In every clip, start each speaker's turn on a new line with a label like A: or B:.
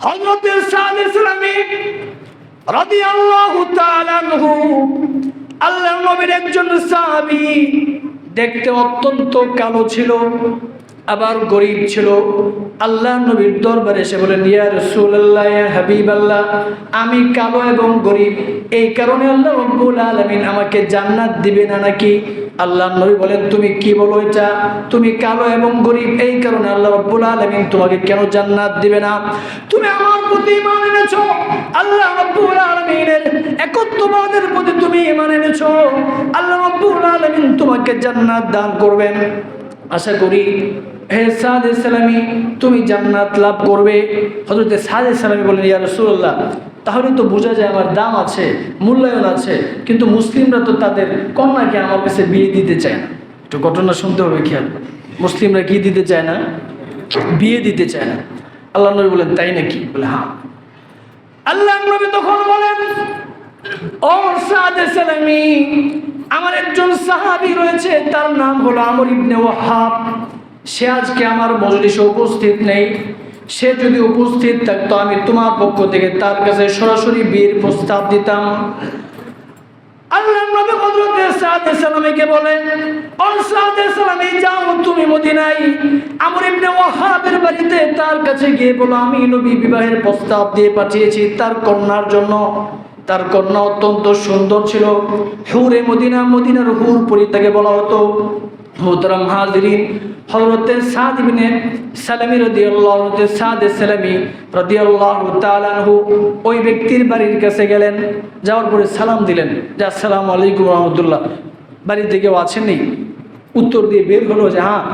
A: হযরত সাদ ইসলামী রাদিয়াল্লাহু তাআলা আনহু আল্লাহর নবীর একজন সাহাবী, দেখতে অত্যন্ত কালো ছিল, আবার গরীব ছিল। আল্লাহ নবীর দরবারে এসে বলেন, ইয়া রাসূলুল্লাহ, ইয়া হাবিবাল্লাহ, আমি কালো এবং গরীব, এই কারণে আল্লাহ রাব্বুল আলামিন আমাকে জান্নাত দিবে না নাকি? আল্লাহ নবী বলেন, তুমি কি বলো এটা? তুমি কালো এবং গরীব, এই কারণে আল্লাহ রাব্বুল আলামিন তোমাকে কেন জান্নাত দিবে না? তুমি আমার প্রতি ঈমান এনেছো, আল্লাহ রাব্বুল আলামিনের একত্ববাদের প্রতি তুমি ঈমান এনেছো, আল্লাহ রাব্বুল আলামিন তোমাকে জান্নাত দান করবেন। আশা করি হে সাদ ইসলামী, তুমি জান্নাত লাভ করবে। হযরত সাদ ইসলামী বলেন, ইয়া রাসূলুল্লাহ, তাহলে তো বোঝা যায় আমার দাম আছে, মূল্যায়ন আছে, কিন্তু মুসলিমরা তো তাদের কন্যাকে আমার কাছে বিয়ে দিতে চায় না। একটু ঘটনা শুনতে হবে, খেয়াল। মুসলিমরা কি দিতে চায় না? বিয়ে দিতে চায় না। আল্লাহ নবী বলেন, তাই নাকি? বলে হ্যাঁ। আল্লাহ নবী তখন বলেন, ও সাদ ইসলামী, আমার একজন সাহাবী রয়েছে, তার নাম হলো আমর ইবনে ওয়াহাব। সে আজকে আমার মজলিসে উপস্থিত নেই। সে যদি উপস্থিত থাকতো, আমি তোমার পক্ষ থেকে তার কাছে সরাসরি বিয়ের প্রস্তাব দিতাম। আল্লাহ নবী হযরত সাদ ইসলামীকে বলেন, ও সাদ ইসলামী, যাও তুমি মদিনায় আমর ইবনে ওয়াহাবের বাড়িতে, তার কাছে গিয়ে বলো, আমি নবী বিবাহের প্রস্তাব দিয়ে পাঠিয়েছি তার কন্যার জন্য। তার কন্যা অত্যন্ত সুন্দর ছিল, হুরে মদিনা, মদিনার হুর পরি তাকে বলা হতো। মুহতারাম হাজিরিন, হযরত সাদ ইবনে সালামী রাদিয়াল্লাহু সাদ সালামী রাদিয়াল্লাহু তাআলা আনহু ওই ব্যক্তির বাড়ির কাছে গেলেন। যাওয়ার পরে সালাম দিলেন যে আসসালামু আলাইকুম ওয়া রাহমাতুল্লাহ, বাড়িতে কেউ আছেননি? উত্তর দিয়ে বের হলো যে হ্যাঁ।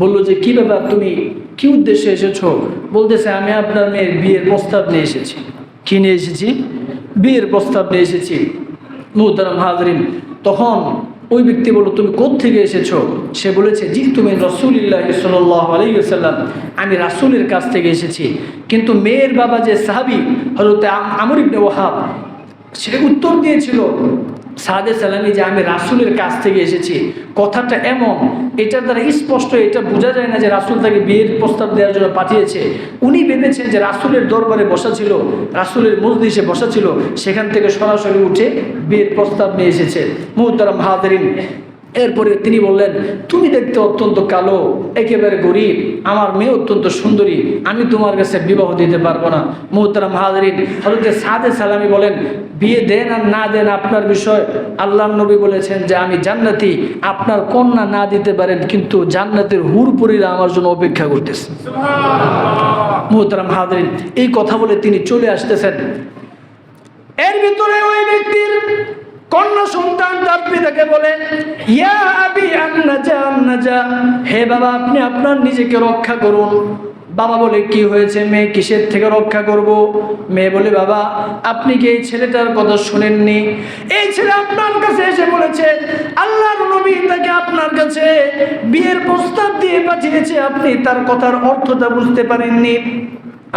A: বললো যে কি ব্যাপার, তুমি কি উদ্দেশ্যে এসেছো? বলতেছে, আমি আপনার মেয়ের বিয়ের প্রস্তাব নিয়ে এসেছি। কি নিয়ে এসেছি? বিয়ের প্রস্তাব নিয়ে এসেছি। মুহতারাম হাজিরিন, তখন ওই ব্যক্তি বলল, তুমি কোত্থেকে এসেছো? সে বলেছে, জি তুমি রাসূলুল্লাহ সাল্লাল্লাহু আলাইহি ওয়াসাল্লাম, আমি রাসূলের কাছ থেকে এসেছি। কিন্তু মেয়ের বাবা যে সাহাবী হযরত আমর ইবনে ওয়াহাব, সে উত্তর দিয়েছিল সাদ সালামী যে আমি রাসূলের কাছ থেকে এসেছি। কথাটা এমন, এটার দ্বারা স্পষ্ট এটা বোঝা যায় না যে রাসূল তাকে বিয়ের প্রস্তাব দেওয়ার জন্য পাঠিয়েছে। উনি ভেবেছেন যে রাসূলের দরবারে বসা ছিল, রাসূলের মজলিসে বসা ছিল, সেখান থেকে সরাসরি উঠে বিয়ের প্রস্তাব নিয়ে এসেছে। মুহতারাম হাজিরিন, এরপরে তিনি বললেন, তুমি দেখতে অত্যন্ত কালো, একেবারে গরীব, আমার মেয়ে অত্যন্ত সুন্দরী, আমি তোমার কাছে বিবাহ দিতে পারবো না। মুহতারাম হাজিরিন, হযরত সাদ সালামী বলেন, বিয়ে দেন আর না দেন আপনার বিষয়। আল্লাহর নবী বলেছেন যে আমি জান্নাতি, আপনার কন্যা না দিতে পারেন, কিন্তু জান্নাতের হুরপুরীরা আমার জন্য অপেক্ষা করতেছে। মুহতারাম হাজিরিন, এই কথা বলে তিনি চলে আসতেছেন। এর ভিতরে ওই ব্যক্তির কন্যা সন্তান তার পিতাকে বলেন, ইয়া আবি আন্নাজা আন্নাজা, হে বাবা, আপনি আপনার নিজেকে রক্ষা করুন। বাবা বলে, কি হয়েছে? মেয়ে কিসের থেকে রক্ষা করব? মেয়ে বলে, বাবা আপনি কি এই ছেলেটার কথা শুনেননি? এই ছেলে আপনার কাছে এসে বলেছে আল্লাহর নবী তাকে আপনার কাছে বিয়ের প্রস্তাব দিয়ে পাঠিয়েছে, আপনি তার কথার অর্থটা বুঝতে পারেননি।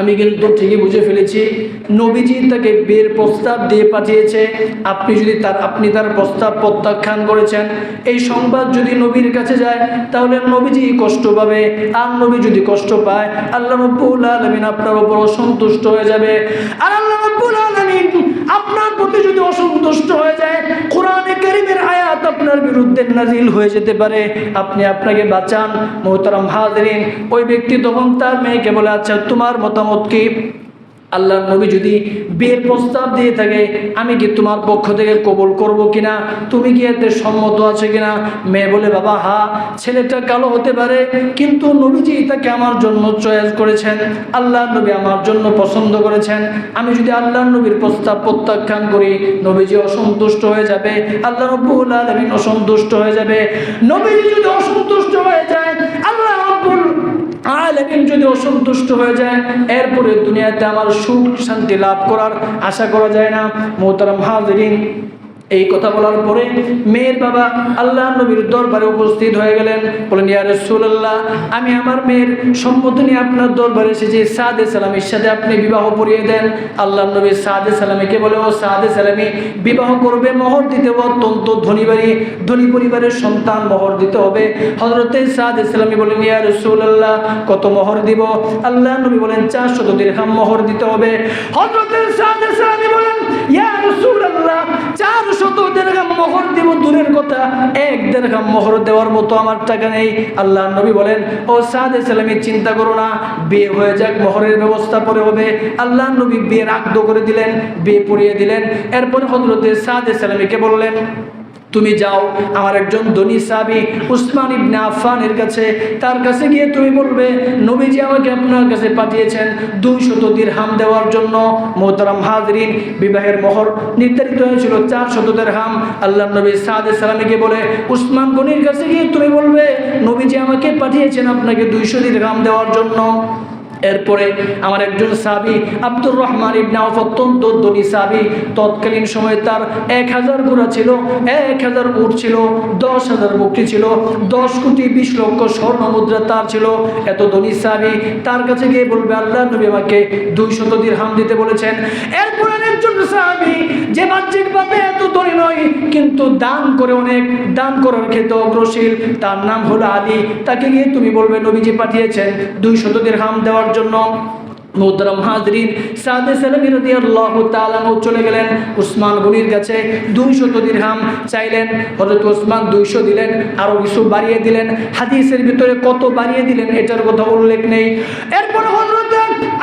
A: আমি কিন্তু ঠিকই বুঝে ফেলেছি, নবীজি তাকে বিয়ের প্রস্তাব দিয়ে পাঠিয়েছে। আপনি তার প্রস্তাব প্রত্যাখ্যান করেছেন। এই সংবাদ যদি নবীর কাছে যায়, তাহলে নবীজি কষ্ট পাবে, আর নবী যদি কষ্ট পায়, আল্লাহ রাব্বুল আলামিন আপনার উপর অসন্তুষ্ট হয়ে যাবে। আর আল্লাহ রাব্বুল আলামিন আপনার প্রতি যদি অসন্তুষ্ট হয়ে যায়, কোরআনে কারীমের আয়াত আপনার বিরুদ্ধে নাজিল হয়ে যেতে পারে। আপনি আপনাকে বাঁচান। মুহতারাম হাজিরিন, ওই ব্যক্তি তখন তার মেয়েকে বলে, আচ্ছা তোমার মতামত কি? আল্লাহর নবী যদি বিয়ের প্রস্তাব দিয়ে থাকে, আমি কি তোমার পক্ষ থেকে কবুল করব কিনা? তুমি কি এতে সম্মত আছে কিনা? মেয়ে বলে, বাবা হ্যাঁ, ছেলেটা কালো হতে পারে, কিন্তু নবীজি তাকে আমার জন্য চয়েস করেছেন, আল্লাহর নবী আমার জন্য পছন্দ করেছেন। আমি যদি আল্লাহর নবীর প্রস্তাব প্রত্যাখ্যান করি, নবীজি অসন্তুষ্ট হয়ে যাবে, আল্লাহ রাব্বুল আলামিন অসন্তুষ্ট হয়ে যাবে। নবীজি যদি অসন্তুষ্ট হয়ে যায়, আল্লাহ রাব্বুল আলামিন যদি অসন্তুষ্ট হয়ে যায়, এরপরে দুনিয়াতে আমার সুখ শান্তি লাভ করার আশা করা যায় না। মুহতারাম হাজিরিন, এই কথা বলার পরে মেয়ের বাবা আল্লাহ নবীর দরবারে উপস্থিত হয়ে গেলেন। বলেন, ইয়া রাসূলুল্লাহ, আমি আমার মেয়ের সম্মতি নিয়ে আপনার দরবারে এসেছি, সাদে সালামীর সাথে আপনি বিবাহ পড়িয়ে দেন। আল্লাহ নবী সাদে সালামীকে বলে, ও সাদে সালামী, বিবাহ করবে, মোহর দিতে হবে, অত্যন্ত ধনী পরিবারের সন্তান, মোহর দিতে হবে। হযরতে সাদে সালামী বলেন, ইয়া রাসূলুল্লাহ, কত মোহর দিব? আল্লাহ নবী বলেন, 400 দিরহাম মোহর দিতে হবে। হযরতে সাদে সালামী বলেন, ইয়া রাসূলুল্লাহ, 400 দিরহাম মোহর দিব দূরের কথা, 1 দিরহাম মোহর দেওয়ার মতো আমার টাকা নেই। আল্লাহ নবী বলেন, ও সাদে সালামী, চিন্তা করো না, বিয়ে হয়ে যাক, মোহরের ব্যবস্থা পরে হবে। আল্লাহ নবী বিয়ের আকদ করে দিলেন, বিয়ে পড়িয়ে দিলেন। এরপর হযরতে সাদে সালামীকে বললেন, তুমি যাও আমার একজন ধনী সাহাবী উসমান ইবনে আফফানের কাছে, তার কাছে গিয়ে তুমি বলবে, নবীজি আমাকে আপনার কাছে পাঠিয়েছেন 200 দিরহাম দেওয়ার জন্য। মোহতারাম হাজরিন, বিবাহের মোহর নির্ধারিত হয়েছিল 400 দিরহাম। আল্লাহ নবী সাদে সালামীকে বলে, উসমান গনির কাছে গিয়ে তুমি বলবে, নবীজি আমাকে পাঠিয়েছেন আপনাকে 200 দিরহাম দেওয়ার জন্য। এরপরে আমার একজন সাহাবী আব্দুর রহমান ইবনে আউফ, অত্যন্ত ধনী সাহাবী, তৎকালীন সময়ে তার 1000 ঘোড়া ছিল, 1000 উট ছিল, 10,000 বকরি ছিল, 10 কোটি 20 লক্ষ স্বর্ণ মুদ্রা তার ছিল। এত ধনী সাহাবী, তার কাছে গিয়ে বলবে, আল্লাহ নবী আমাকে 200 দিরহাম দিতে বলেছেন। এরপরে একজন সাহাবী, যে বাহ্যিকভাবে এত ধনী নয় কিন্তু দান করে, অনেক দান করার ক্ষেত্রে অগ্রসীল, তার নাম হলো আলী, তাকে গিয়ে তুমি বলবে, নবীজি পাঠিয়েছেন 200 দিরহাম দেওয়ার জন্য। মোহতারাম হাজরিন, সাদে সালামী রাদিয়াল্লাহু তাআলা চলে গেলেন উসমান গনির কাছে, 200 দিরহাম চাইলেন। হযরত উসমান 200 দিলেন, আরো কিছু বাড়িয়ে দিলেন। হাদিসের ভিতরে কত বাড়িয়ে দিলেন এটার কথা উল্লেখ নেই। এরপর হযরত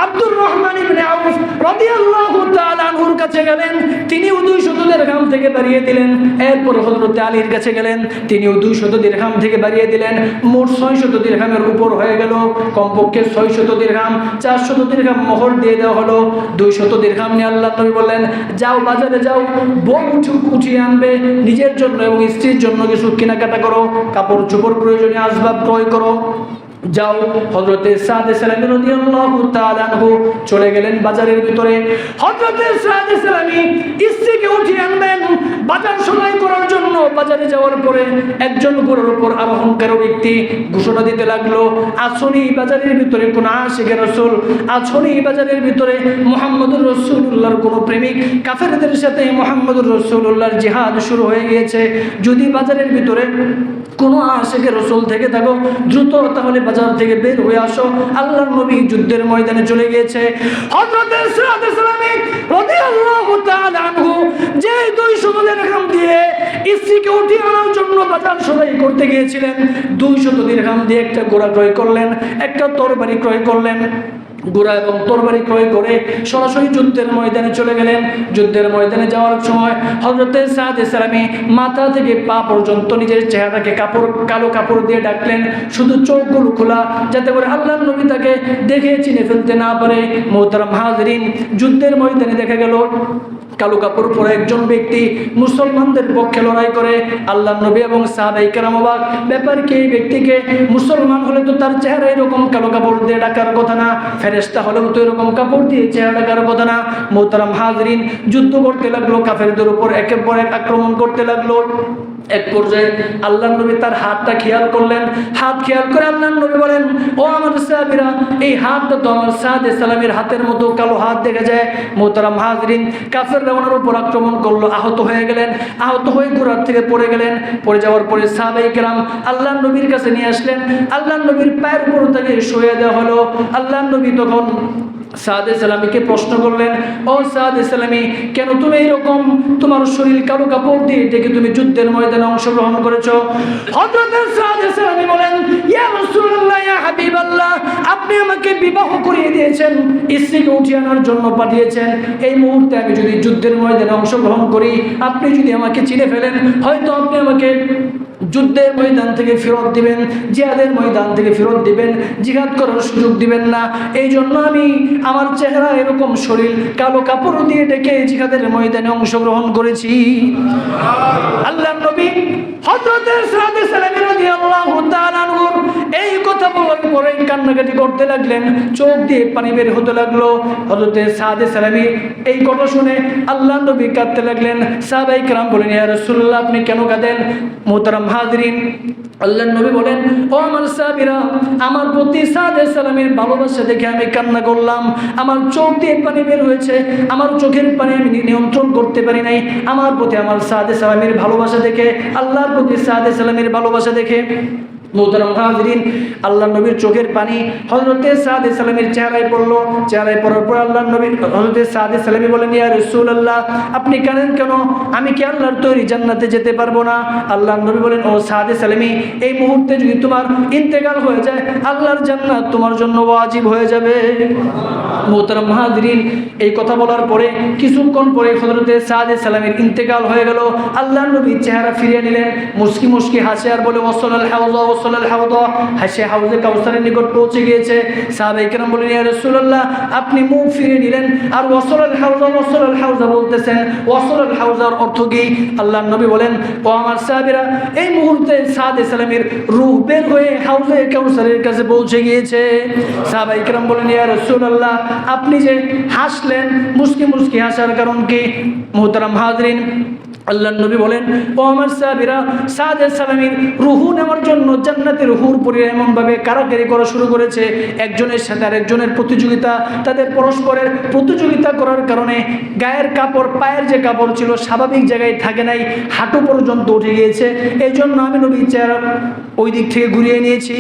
A: আব্দুর রহমান ইবনে আউফ রাদিয়াল্লাহু তাআলা আনহুর কাছে গেলেন, তিনিও 200 দিরহাম থেকে বাড়িয়ে দিলেন। এরপর হযরত আলীর কাছে গেলেন, তিনিও 200 দিরহাম থেকে বাড়িয়ে দিলেন। মোট 600 দিরহামের উপর হয়ে গেল। কমপক্ষে 600 দিরহাম, 400 দিরহাম মোহর দিয়ে দেওয়া হলো। 200 দিরহাম নিয়ে আল্লাহ নবী বললেন, যাও বাজারে যাও, বউ উঠিয়ে আনবে, নিজের জন্য এবং স্ত্রীর জন্য কিছু কেনাকাটা করো, কাপড় চোপড় প্রয়োজনীয় আসবাব ক্রয় করো, যাও। হযরতে সাদে সালামী রাদিয়াল্লাহু তাআলা আনহু চলে গেলেন বাজারের ভিতরে। হযরতে সাদে সালামী স্ত্রীকে উঠিয়ে আনবেন বাজার সদাই করার জন্য। বাজারে যাওয়ার পরে একজন ঘোড়ার উপর আরোহণকারী ব্যক্তি ঘোষণা দিতে লাগলো, আসুনি বাজারের ভিতরে কোন আশিকে রাসূল, আসুনি বাজারের ভিতরে মুহাম্মদুর রাসূলুল্লাহর কোন প্রেমিক, কাফেরদের সাথে মুহাম্মদুর রাসূলুল্লাহর জিহাদ শুরু হয়ে গিয়েছে। যদি বাজারের ভিতরে কোন আশিকে রাসূল থেকে থাকো, দ্রুত তাহলে বাজার থেকে বের হয়ে আসো, আল্লাহর নবী যুদ্ধের ময়দানে চলে গিয়েছে। হযরত সাদে সালামী রাদিয়াল্লাহু তাআলা আনহু যে 200 দিরহাম দিয়ে স্ত্রীকে উঠিয়ে আনার জন্য বাজার সদাই করতে গিয়েছিলেন, 200 দিরহাম দিয়ে একটা ঘোড়া ক্রয় করলেন, একটা তরবারি ক্রয় করলেন। ঘোড়া এবং তরবারি ক্রয় করে সরাসরি যুদ্ধের ময়দানে চলে গেলেন। যুদ্ধের ময়দানে যাওয়ার সময় হযরতে সাদে সালামী মাথা থেকে পা পর্যন্ত নিজের চেহারাকে কালো কাপড় দিয়ে ঢাকলেন, শুধু চোখগুলো খোলা, যাতে করে আল্লাহর নবী তাকে দেখে চিনে ফেলতে না পারে। মোহতারাম হাজরিন, যুদ্ধের ময়দানে দেখা গেল কালো কাপড় পরে একজন ব্যক্তি মুসলমানদের পক্ষে লড়াই করে। আল্লাহর নবী এবং সাহাবায়ে কেরাম অবাক, ব্যাপার কি? এই ব্যক্তিকে, মুসলমান হলে তো তার চেহারা এরকম কালো কাপড় দিয়ে ঢাকার কথা না, ফেরেশতা হলেও তো এরকম কাপড় দিয়ে চেহারা ঢাকার কথা না। মোহতারাম হাজরিন, যুদ্ধ করতে লাগলো, কাফেরদের উপর একের পর এক আক্রমণ করতে লাগলো। এক পর্যায়ে আল্লাহর নবী তার হাতটা খেয়াল করলেন। হাত খেয়াল করে আল্লাহর নবী বলেন, ও আমার সাহাবীরা, এই হাতটা তো আমার সাদে সালামীর হাতের মতো কালো হাত দেখা যায়। মোহতারাম হাজরিন, কাফেররা ওনার উপর আক্রমণ করলো, আহত হয়ে গেলেন। আহত হয়ে ঘোড়ার থেকে পড়ে গেলেন। পড়ে যাওয়ার পরে সাহাবায়ে কেরাম আল্লাহর নবীর কাছে নিয়ে আসলেন। আল্লাহর নবীর পায়ের উপর তাকে শুয়ে দেওয়া হলো। আল্লাহর নবী তখন সাদে সালামীকে প্রশ্ন করলেন, ও সাদে সালামী, কেন তুমি এইরকম তোমার শরীর কালো কাপড় দিয়ে ঢেকে তুমি যুদ্ধের ময়দানে অংশগ্রহণ করেছো? হযরত সাদে সালামী বলেন, ইয়া রাসূলুল্লাহ, ইয়া হাবিবাল্লাহ, আপনি আমাকে বিবাহ করিয়ে দিয়েছেন, স্ত্রীকে উঠিয়ে আনার জন্য পাঠিয়েছেন। এই মুহূর্তে আমি যদি যুদ্ধের ময়দানে অংশগ্রহণ করি, আপনি যদি আমাকে চিনে ফেলেন, হয়তো আপনি আমাকে যুদ্ধের ময়দান থেকে ফেরত দিবেন, জিহাদের ময়দান থেকে ফেরত দিবেন, জিহাদ করার সুযোগ দিবেন না। এই জন্য আমি আমার চেহারা এরকম, শরীর কালো কাপড় দিয়ে ডেকে জিহাদের ময়দানে অংশগ্রহণ করেছি। আল্লাহর নবী হযরত সাদ সালামী রাদিয়াল্লাহু তাআলা আনহু এই কথা বলার পরে কান্নাকাটি করতে লাগলেন, চোখ দিয়ে পানি বের হতে লাগলো। হযরত সাদ সালামী এই কথা শুনে আল্লাহর নবী কাঁদতে লাগলেন। সাহাবায়ে কেরাম বলেন, ইয়া রাসূলুল্লাহ আপনি কেন কাঁদেন? মুহতারাম হাজিরিন, আল্লাহর নবী বলেন, ও আমার সাহাবীরা, আমার প্রতি সাদ সালামীর ভালোবাসা দেখে আমি কান্না করলাম। আমার চোখ দিয়ে পানি বের হয়েছে, আমার চোখের পানি আমি নিয়ন্ত্রণ করতে পারি নাই। আমার প্রতি আমার সাদ সালামীর ভালোবাসা দেখে, আল্লাহর প্রতি সাদ সালামীর ভালোবাসা দেখে মুহতারাম হাজিরিন, আল্লাহর নবীর চোখের পানি হযরত সাদ সালামীর চেহারায় পড়লো। চেহারায় পড়ার পর আল্লাহর নবী হযরত সাদ সালামী বলেন, ইয়া রাসূলুল্লাহ আপনি কাঁদেন কেন? আমি কি আল্লাহর তৈরি জান্নাতে যেতে পারবো না? আল্লাহর নবী বলেন, ও সাদ সালামী, এই মুহূর্তে যদি তোমার ইন্তেকাল হয়ে যায়, আল্লাহর জান্নাত তোমার জন্য ওয়াজিব হয়ে যাবে। মুহতারাম হাজিরিন, এই কথা বলার পরে কিছুক্ষণ পরে হযরত সাদ সালামীর ইন্তেকাল হয়ে গেল। আল্লাহর নবী চেহারা ফিরিয়ে নিলেন, মুস্কি মুস্কি হাসে আর বলে, ওয়াসালাল হাওযা ওয়াসালাল হাওযা, হাসে হাউজে কাউসারের নিকট পৌঁছে গিয়েছে। সাহাবায়ে কেরাম বলেন, ইয়া রাসূলুল্লাহ আপনি মুখ ফিরিয়ে নিলেন আর ওয়াসালাল হাওযা বলতেছেন। ওয়াসালাল হাওজার অর্থ কি? আল্লাহর নবী বলেন, ও আমার সাহাবীরা, এই মুহূর্তে সাদ সালামীর রূহ বের হয়ে হাউজে কাউসারের কাছে পৌঁছে গিয়েছে। সাহাবায়ে কেরাম বলেন, ইয়া রাসূলুল্লাহ আপনি যে হাসলেন, মুস্কি মুস্কি হাসার কারণ কি? মুহতারাম হাজিরিন, আল্লাহর নবী বলেন, ও আমার সাহাবীরা, সাদ সালামীর রুহু নেওয়ার জন্য জান্নাতের রুহুর পরে এমনভাবে কারাকারি করা শুরু করেছে, একজনের সাথে আরেকজনের প্রতিযোগিতা, তাদের পরস্পরের প্রতিযোগিতা করার কারণে গায়ের কাপড়, পায়ের যে কাপড় ছিল স্বাভাবিক জায়গায় থাকে নাই, হাঁটু পর্যন্ত উঠে গিয়েছে। এই জন্য আমি নবী চেহারা ওই দিক থেকে ঘুরিয়ে নিয়েছি।